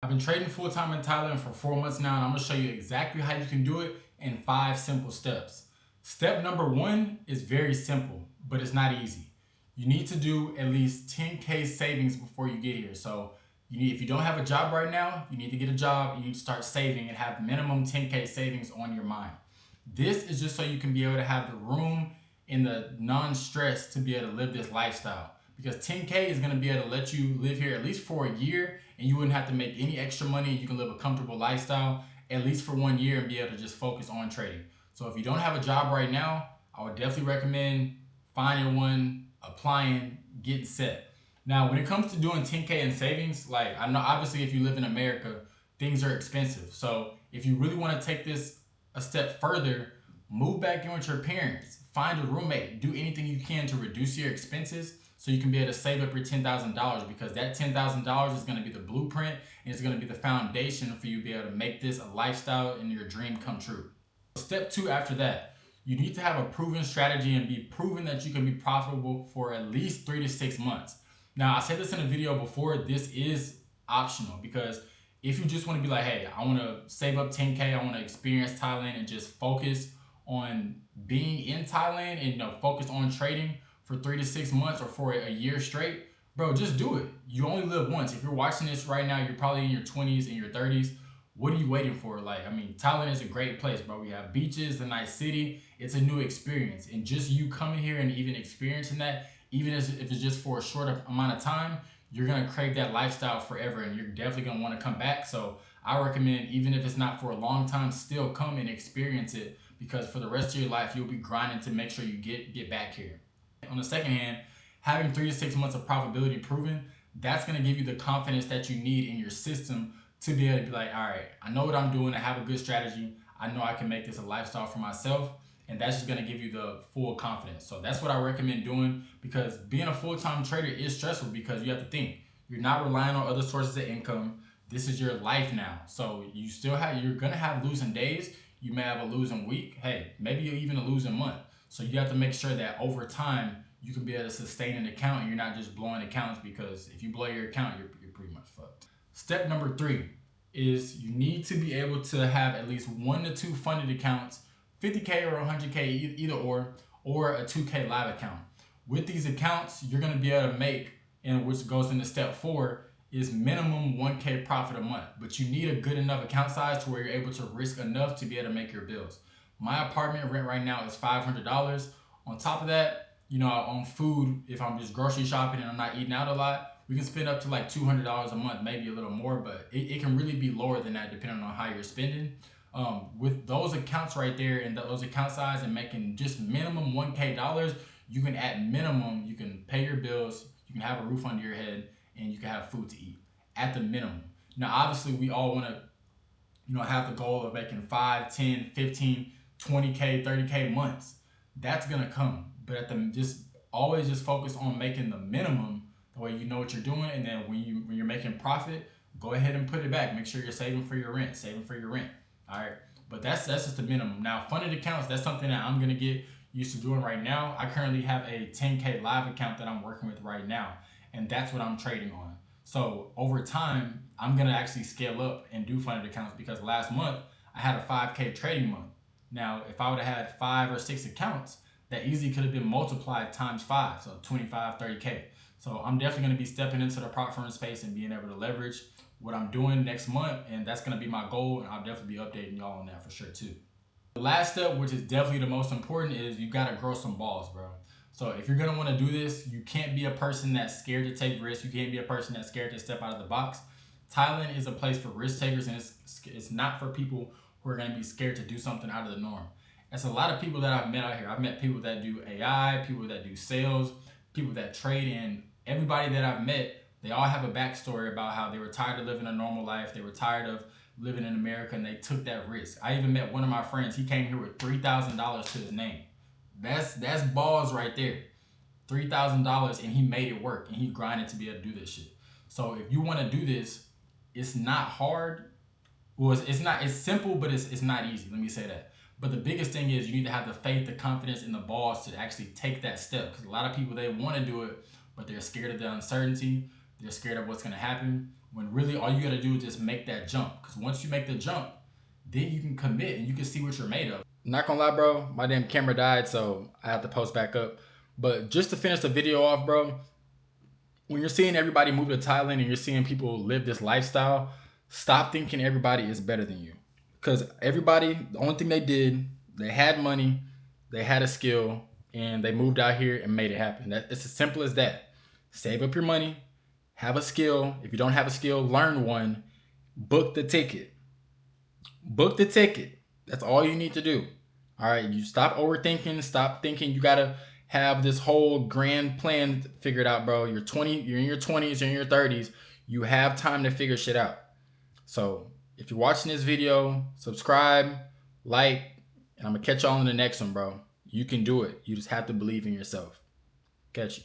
I've been trading full-time in Thailand for 4 months now, and I'm gonna show you exactly how you can do it in 5 simple steps. Step number 1 is very simple, but it's not easy. You need to do at least 10K savings before you get here. So if you don't have a job right now, you need to get a job. You need to start saving and have minimum 10K savings on your mind. This is just so you can be able to have the room and the non-stress to be able to live this lifestyle. Because 10K is going to be able to let you live here at least for a year, and you wouldn't have to make any extra money. You can live a comfortable lifestyle at least for 1 year and be able to just focus on trading. So if you don't have a job right now, I would definitely recommend finding one, applying, getting set. Now, when it comes to doing 10K in savings, like I know obviously if you live in America, things are expensive. So if you really want to take this a step further, move back in with your parents, find a roommate, do anything you can to reduce your expenses so you can be able to save up your $10,000, because that $10,000 is going to be the blueprint and it's going to be the foundation for you to be able to make this a lifestyle and your dream come true. Step 2 after that, you need to have a proven strategy and be proven that you can be profitable for at least 3 to 6 months. Now, I said this in a video before, this is optional, because if you just want to be like, hey, I want to save up 10K, I want to experience Thailand and just focus on being in Thailand and focus on trading for 3 to 6 months or for a year straight, bro, just do it. You only live once. If you're watching this right now, you're probably in your 20s and your 30s. What are you waiting for? Thailand is a great place, bro. We have beaches, a nice city. It's a new experience. And just you coming here and even experiencing that, even if it's just for a short amount of time, you're going to crave that lifestyle forever, and you're definitely going to want to come back. So I recommend, even if it's not for a long time, still come and experience it, because for the rest of your life, you'll be grinding to make sure you get back here. On the second hand, having 3 to 6 months of profitability proven, that's going to give you the confidence that you need in your system to be able to be like, all right, I know what I'm doing. I have a good strategy. I know I can make this a lifestyle for myself. And that's just going to give you the full confidence. So that's what I recommend doing, because being a full-time trader is stressful, because you have to think. You're not relying on other sources of income. This is your life now. So you're going to have losing days. You may have a losing week. Hey, maybe even a losing month. So you have to make sure that over time you can be able to sustain an account and you're not just blowing accounts, because if you blow your account, you're pretty much fucked. Step number 3 is you need to be able to have at least 1 to 2 funded accounts, 50K or 100K, either or a 2K live account. With these accounts, you're going to be able to make, and which goes into step 4, is minimum 1K profit a month. But you need a good enough account size to where you're able to risk enough to be able to make your bills. My apartment rent right now is $500. On top of that, on food, if I'm just grocery shopping and I'm not eating out a lot, we can spend up to like $200 a month, maybe a little more, but it can really be lower than that depending on how you're spending. With those accounts right there and those account size and making just minimum 1K dollars, you can at minimum, you can pay your bills, you can have a roof under your head, and you can have food to eat at the minimum. Now, obviously we all want to, have the goal of making 5, 10, 15, 20K, 30K months. That's going to come. But always just focus on making the minimum, the way you know what you're doing. And then when you're making profit, go ahead and put it back. Make sure you're saving for your rent. All right. But that's just the minimum. Now, funded accounts, that's something that I'm going to get used to doing right now. I currently have a 10K live account that I'm working with right now, and that's what I'm trading on. So over time, I'm going to actually scale up and do funded accounts, because last month I had a 5K trading month. Now, if I would have had 5 or 6 accounts, that easily could have been multiplied times 5, so 25, 30K. So I'm definitely going to be stepping into the prop firm space and being able to leverage what I'm doing next month, and that's going to be my goal, and I'll definitely be updating y'all on that for sure too. The last step, which is definitely the most important, is you got to grow some balls, bro. So if you're going to want to do this, you can't be a person that's scared to take risks. You can't be a person that's scared to step out of the box. Thailand is a place for risk takers, and it's not for people who are going to be scared to do something out of the norm. That's a lot of people that I've met out here. I've met people that do AI, people that do sales, people that trade, and everybody that I've met, they all have a backstory about how they were tired of living a normal life. They were tired of living in America, and they took that risk. I even met one of my friends. He came here with $3,000 to his name. That's balls right there. $3,000, and he made it work, and he grinded to be able to do this shit. So if you want to do this, it's not hard. Well, it's simple, but it's not easy. Let me say that. But the biggest thing is you need to have the faith, the confidence, and the balls to actually take that step. Because a lot of people, they want to do it, but they're scared of the uncertainty. They're scared of what's going to happen. when really all you gotta do is just make that jump. Because once you make the jump, then you can commit and you can see what you're made of. Not gonna lie, bro, my damn camera died, so I have to post back up. But just to finish the video off, bro, when you're seeing everybody move to Thailand and you're seeing people live this lifestyle, stop thinking everybody is better than you. Because everybody, the only thing they did, they had money, they had a skill, and they moved out here and made it happen. It's as simple as that. Save up your money, have a skill. If you don't have a skill, learn one. Book the ticket. Book the ticket. That's all you need to do. All right, you stop overthinking. Stop thinking you gotta have this whole grand plan figured out, bro. You're in your 20s, you're in your 30s. You have time to figure shit out. So if you're watching this video, subscribe, like, and I'm gonna catch y'all in the next one, bro. You can do it. You just have to believe in yourself. Catch you.